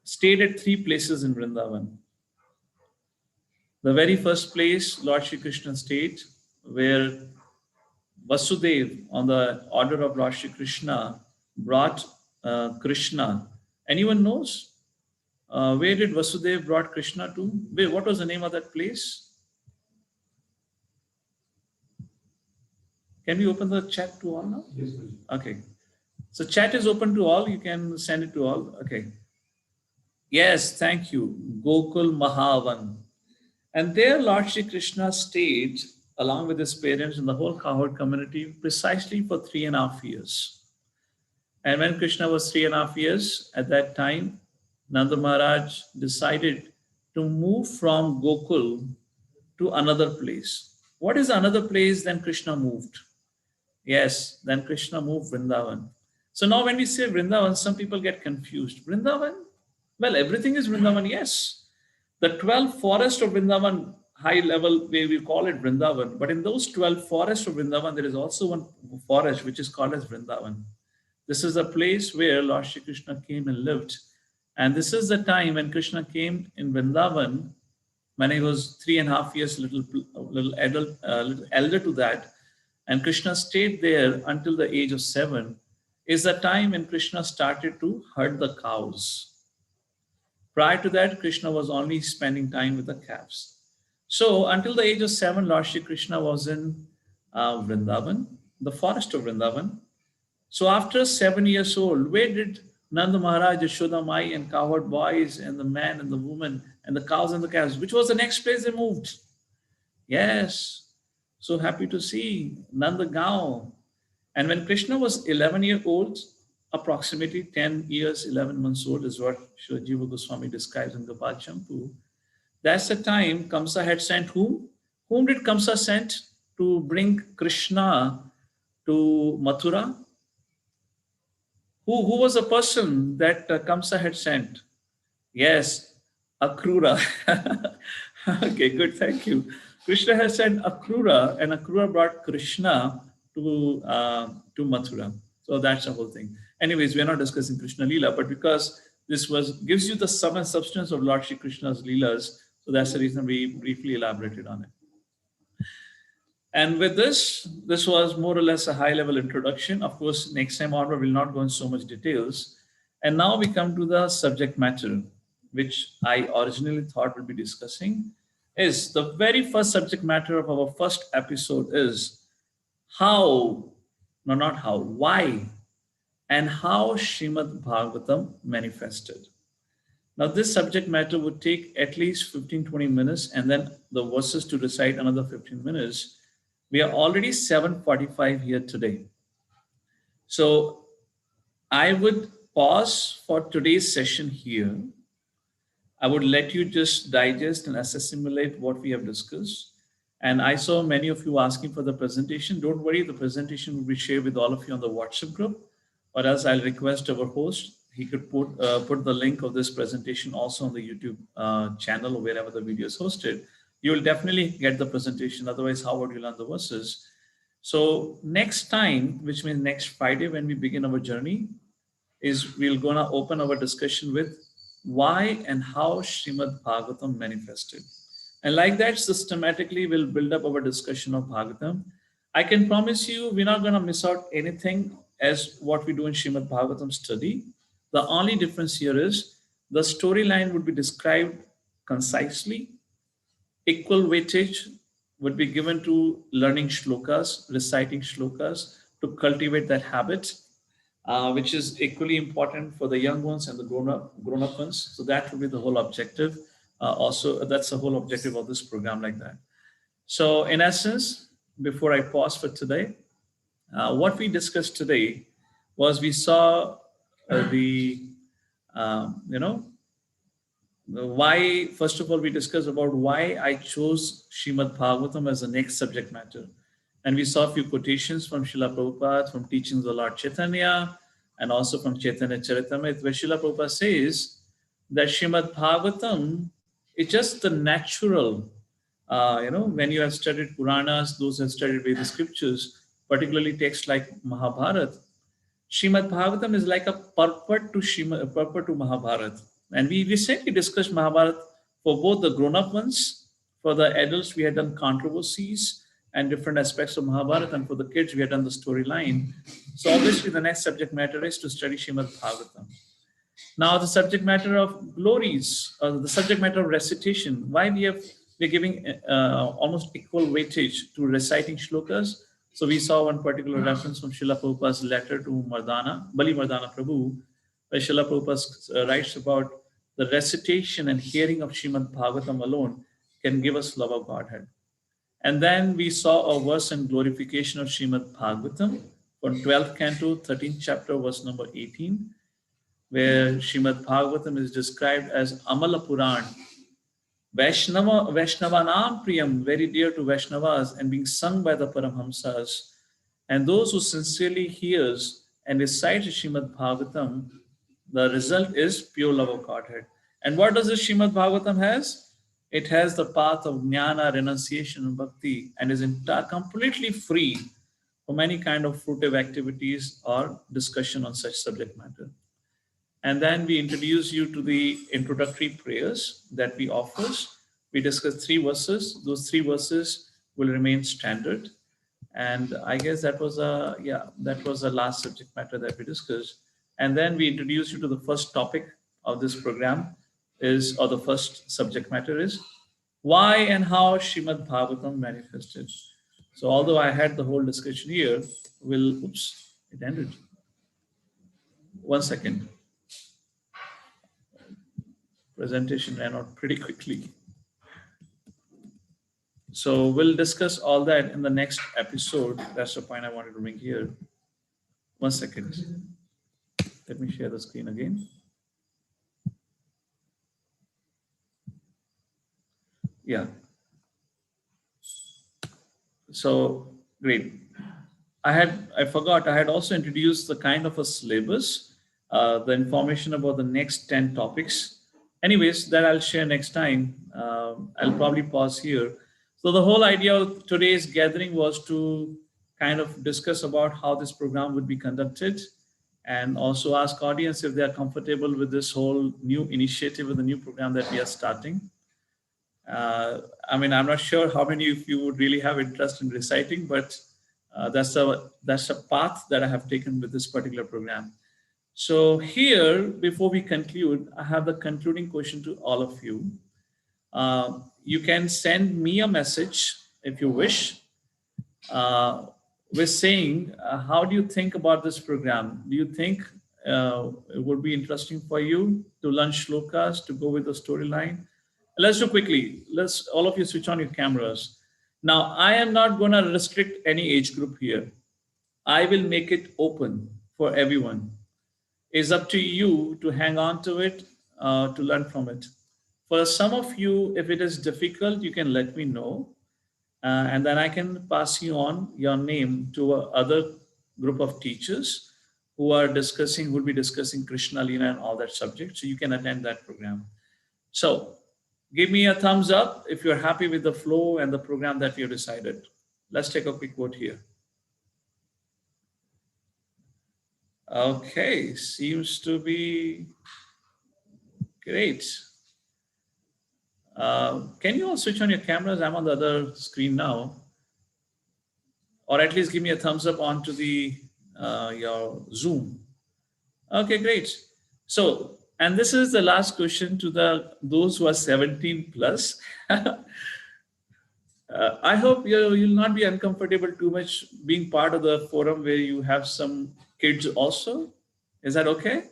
stayed at 3 places in Vrindavan. The very first place Lord Shri Krishna stayed, where Vasudev, on the order of Lord Shri Krishna, brought Krishna. Anyone knows? Where did Vasudev brought Krishna to? What was the name of that place? Can we open the chat to all now? Yes, please. Okay. So chat is open to all. You can send it to all. Okay. Yes, thank you. Gokul Mahavan. And there Lord Shri Krishna stayed along with his parents and the whole cowherd community precisely for 3.5 years. And when Krishna was 3.5 years, at that time, Nanda Maharaj decided to move from Gokul to another place. What is another place then Krishna moved? Yes, then Krishna moved Vrindavan. So now when we say Vrindavan, some people get confused. Vrindavan? Well, everything is Vrindavan, yes. The 12 forests of Vrindavan, high level, where we call it Vrindavan. But in those 12 forests of Vrindavan, there is also one forest which is called as Vrindavan. This is a place where Lord Shri Krishna came and lived. And this is the time when Krishna came in Vrindavan, when he was 3.5 years, little elder to that. And Krishna stayed there until the age of 7, is the time when Krishna started to herd the cows. Prior to that, Krishna was only spending time with the calves. So until the age of 7, Lord Shri Krishna was in Vrindavan, the forest of Vrindavan. So after 7 years old, where did Nanda Maharaj, Yashoda Mai, and cowherd boys, and the man and the woman, and the cows and the calves, which was the next place they moved? Yes, so happy to see Nanda Gaon. And when Krishna was 11 years old, approximately 10 years, 11 months old is what Srila Jiva Goswami describes in Gopal Champu. That's the time Kamsa had sent whom? Whom did Kamsa send to bring Krishna to Mathura? Who was the person that Kamsa had sent? Yes, Akrura. Okay, good, thank you. Krishna has sent Akrura, and Akrura brought Krishna to Mathura. So that's the whole thing. Anyways, we are not discussing Krishna Leela, but because this was gives you the sum and substance of Lord Shri Krishna's Leelas, so that's the reason we briefly elaborated on it. And with this was more or less a high-level introduction. Of course, next time onward, we'll not go into so much details. And now we come to the subject matter, which I originally thought we'd be discussing. Is the very first subject matter of our first episode is how, no, not how, why, and how Srimad-Bhagavatam manifested. Now, this subject matter would take at least 15-20 minutes, and then the verses to recite another 15 minutes. We are already 7:45 here today. So I would pause for today's session here. I would let you just digest and assimilate what we have discussed. And I saw many of you asking for the presentation. Don't worry, the presentation will be shared with all of you on the WhatsApp group, or else I'll request our host. He could put the link of this presentation also on the YouTube channel or wherever the video is hosted. You will definitely get the presentation. Otherwise, how would you learn the verses? So next time, which means next Friday when we begin our journey, is we're gonna open our discussion with why and how Srimad Bhagavatam manifested. And like that, systematically we'll build up our discussion of Bhagavatam. I can promise you we're not gonna miss out anything as what we do in Srimad Bhagavatam study. The only difference here is the storyline would be described concisely. Equal weightage would be given to learning shlokas, reciting shlokas to cultivate that habit, which is equally important for the young ones and the grown-up ones. So that would be the whole objective. Also, that's the whole objective of this program like that. So in essence, before I pause for today, what we discussed today was we saw why, first of all, we discussed about why I chose Srimad Bhagavatam as the next subject matter. And we saw a few quotations from Srila Prabhupada, from teachings of Lord Chaitanya, and also from Chaitanya Charitamrita, where Srila Prabhupada says that Srimad Bhagavatam is just the natural, when you have studied Puranas, those who have studied Vedic scriptures, particularly texts like Mahabharata, Srimad Bhagavatam is like a purport to Mahabharata. And we recently discussed Mahabharata for both the grown-up ones. For the adults, we had done controversies and different aspects of Mahabharata. And for the kids, we had done the storyline. So obviously, the next subject matter is to study Srimad Bhagavatam. Now, the subject matter of glories, the subject matter of recitation, why we're giving almost equal weightage to reciting shlokas. So we saw one particular reference from Srila Prabhupada's letter to Bali Mardana Prabhu, where Srila Prabhupada writes about the recitation and hearing of Srimad Bhagavatam alone can give us love of Godhead. And then we saw a verse in glorification of Srimad Bhagavatam from 12th canto, 13th chapter, verse number 18, where Srimad Bhagavatam is described as Amala Puran, Vaishnavanam Priyam, very dear to Vaishnavas and being sung by the Paramhamsas. And those who sincerely hears and recites Srimad Bhagavatam, the result is pure love of Godhead. And what does this Srimad Bhagavatam has? It has the path of jnana, renunciation, and bhakti, and is completely free from any kind of fruitive activities or discussion on such subject matter. And then we introduce you to the introductory prayers that we offer. We discussed 3 verses. Those 3 verses will remain standard. And I guess that was the last subject matter that we discussed. And then we introduce you to the first topic of this program the first subject matter is why and how Srimad Bhagavatam manifested. So although I had the whole discussion here, it ended. 1 second. Presentation ran out pretty quickly. So we'll discuss all that in the next episode. That's the point I wanted to bring here. 1 second. Let me share the screen again. Yeah. So great. I forgot, I had also introduced the kind of a syllabus, the information about the next 10 topics. Anyways, that I'll share next time. I'll probably pause here. So the whole idea of today's gathering was to kind of discuss about how this program would be conducted and also ask audience if they are comfortable with this whole new initiative with the new program that we are starting. I mean, I'm not sure how many of you would really have interest in reciting, but that's a path that I have taken with this particular program. So here, before we conclude, I have the concluding question to all of you. You can send me a message if you wish, with saying, how do you think about this program? Do you think it would be interesting for you to learn shlokas, to go with the storyline? Let's do quickly. Let's all of you switch on your cameras. Now, I am not going to restrict any age group here. I will make it open for everyone. It's up to you to hang on to it, to learn from it. For some of you, if it is difficult, you can let me know, and then I can pass you on your name to a other group of teachers who are discussing, who will be discussing Krishna Lila and all that subject. So you can attend that program. So give me a thumbs up if you're happy with the flow and the program that we have decided. Let's take a quick vote here. Okay, seems to be great. Can you all switch on your cameras? I'm on the other screen now. Or at least give me a thumbs up onto the your Zoom. Okay, great. So, and this is the last question to those who are 17 plus. I hope you'll not be uncomfortable too much being part of the forum where you have some kids also. Is that okay?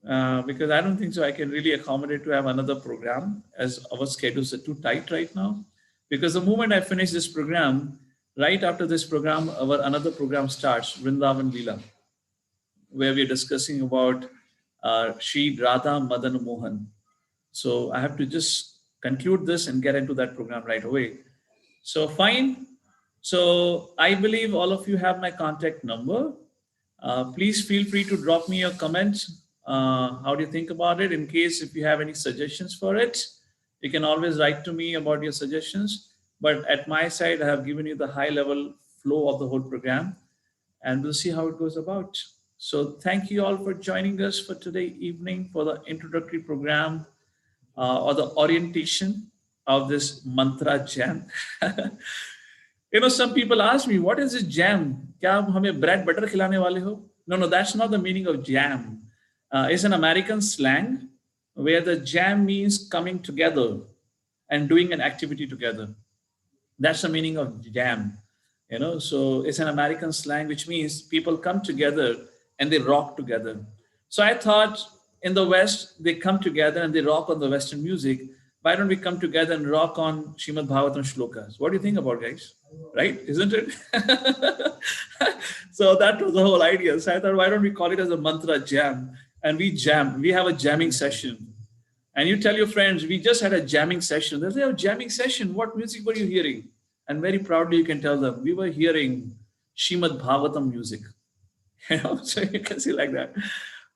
Because I don't think so. I can really accommodate to have another program as our schedules are too tight right now. Because the moment I finish this program, right after this program, our another program starts, Vrindavan Leela, where we're discussing about Shri Radha Madan Mohan. So I have to just conclude this and get into that program right away. So fine. So I believe all of you have my contact number. Please feel free to drop me your comments. How do you think about it? In case if you have any suggestions for it, you can always write to me about your suggestions. But at my side, I have given you the high level flow of the whole program, and we'll see how it goes about. So thank you all for joining us for today evening for the introductory program, or the orientation of this mantra jam. You know, some people ask me, what is this jam? Kya aap hame bread butter khilane wale ho? No, that's not the meaning of jam. It's an American slang where the jam means coming together and doing an activity together. That's the meaning of jam. You know, so it's an American slang which means people come together and they rock together. So I thought in the West, they come together and they rock on the Western music. Why don't we come together and rock on Srimad-Bhagavatam Shlokas? What do you think about, guys? Right? Isn't it? So that was the whole idea. So I thought, why don't we call it as a mantra jam? And we jam. We have a jamming session. And you tell your friends, we just had a jamming session. They say, oh, jamming session. What music were you hearing? And very proudly, you can tell them, we were hearing Srimad-Bhagavatam music. You know, so you can see like that.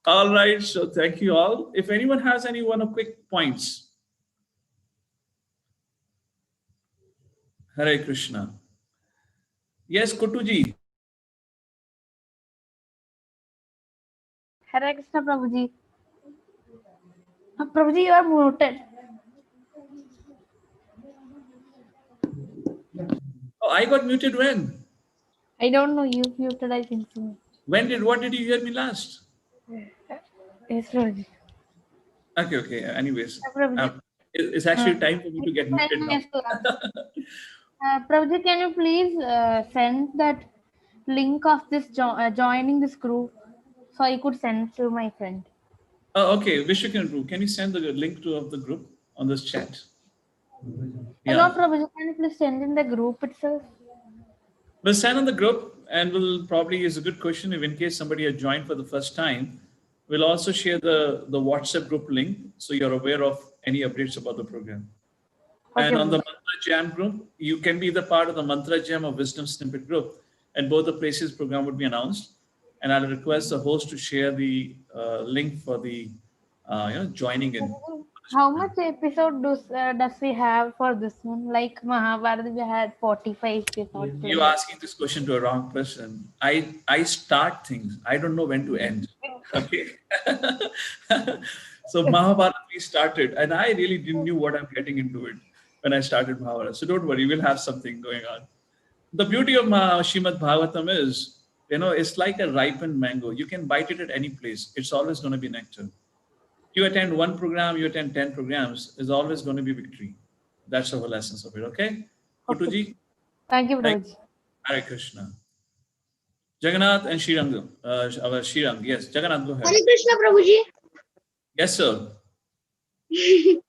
All right. So thank you all. If anyone has any one of quick points. Hare Krishna. Yes, Kutuji. Hare Krishna, Prabhuji. Prabhuji, you are muted. Oh, I got muted when? I don't know. You muted, I think so. What did you hear me last? Yes, Prabhuji. Okay. Anyways, Prabhuji. it's actually time for me to get muted now. Prabhuji, can you please send that link of this joining this group so I could send to my friend? Oh, okay. Vishwakan, can you send the link of the group on this chat? Yeah. No, Prabhuji, can you please send in the group itself? We'll send on the group and we'll probably, is a good question, if in case somebody has joined for the first time, we'll also share the WhatsApp group link so you're aware of any updates about the program. Okay, And on the Prabhuji. Mantra Jam group, you can be the part of the Mantra Jam or Wisdom Snippet group, and both the places program would be announced. And I'll request the host to share the link for the joining in. How much episode does we have for this one? Like Mahabharata, we had 45 episodes. You're asking this question to a wrong person. I start things. I don't know when to end. Okay. So Mahabharata we started, and I really didn't knew what I'm getting into it when I started Mahabharata. So don't worry, we'll have something going on. The beauty of Srimad-Bhagavatam is, it's like a ripened mango. You can bite it at any place. It's always going to be nectar. You attend one program, you attend 10 programs, is always going to be victory. That's the whole essence of it. Okay? Kutuji? Thank you, Thank Prabhuji. Hare Krishna. Jagannath and Srirang. Our Srirang. Yes, Jagannath, go ahead. Hare Krishna, Prabhuji. Yes, sir. Prabhuji,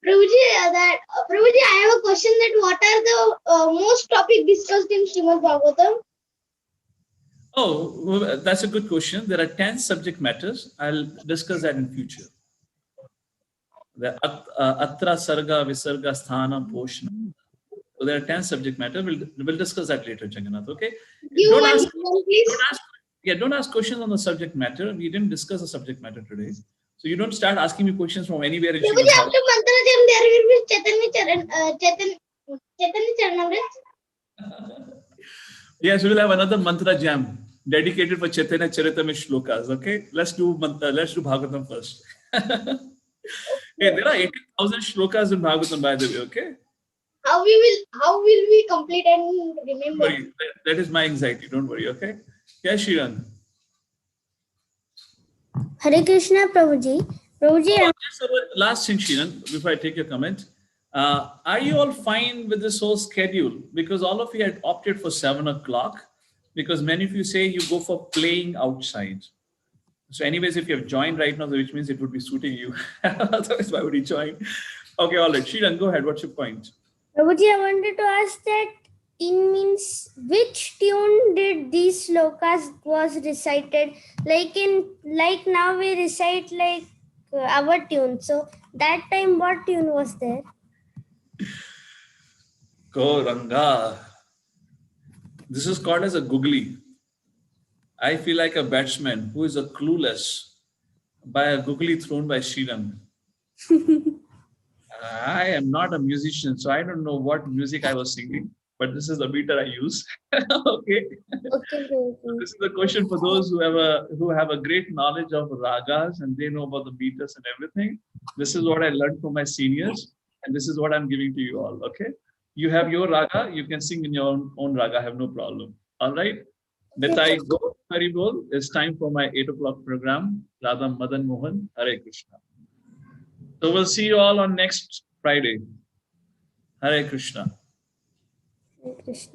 Prabhuji, I have a question that what are the most topic discussed in Srimad Bhagavatam? Oh, well, that's a good question. There are 10 subject matters. I'll discuss that in future. The Atra Sarga Visarga Sthana Poshna. So there are 10 subject matter. We'll discuss that later, Jagannath. Okay? Give Don't one ask, example, please. don't ask questions on the subject matter. We didn't discuss the subject matter today. So you don't start asking me questions from anywhere in Prabhuji, Srimad after Mantra Jam, there will be Chaitanya Charanamrit. Yes, we will have another mantra jam dedicated for Chaitanya Charitamrita Shlokas. Okay, let's do Bhagavatam first. Hey, there are 18,000 shlokas in Bhagavatam, by the way. Okay, How will we complete and don't remember? worry. That is my anxiety. Don't worry. Okay. Yeah, Shiran. Hare Krishna, Prabhuji. Prabhuji, Just our last thing, Shiran, before I take your comment. Are you all fine with this whole schedule? Because all of you had opted for 7 o'clock, because many of you say you go for playing outside. So anyways, if you have joined right now, which means it would be suiting you. Otherwise, why would you join? Okay, all right. Shiran, go ahead. What's your point? Prabhuji, I wanted to ask that in means which tune did these slokas was recited? Like now we recite like our tune. So that time what tune was there? Go Ranga. This is called as a googly. I feel like a batsman who is a clueless by a googly thrown by Shiran. I am not a musician, so I don't know what music I was singing, but this is the meter I use. Okay. Okay, Prabhuji. This is a question for those who have a great knowledge of ragas and they know about the meters and everything. This is what I learned from my seniors, and this is what I'm giving to you all. Okay. You have your raga, you can sing in your own raga, I have no problem. All right. Nitai Go, Hari Bol. It's time for my 8 o'clock program. Radha Madan Mohan, Hare Krishna. So we'll see you all on next Friday. Hare Krishna. Hare Krishna.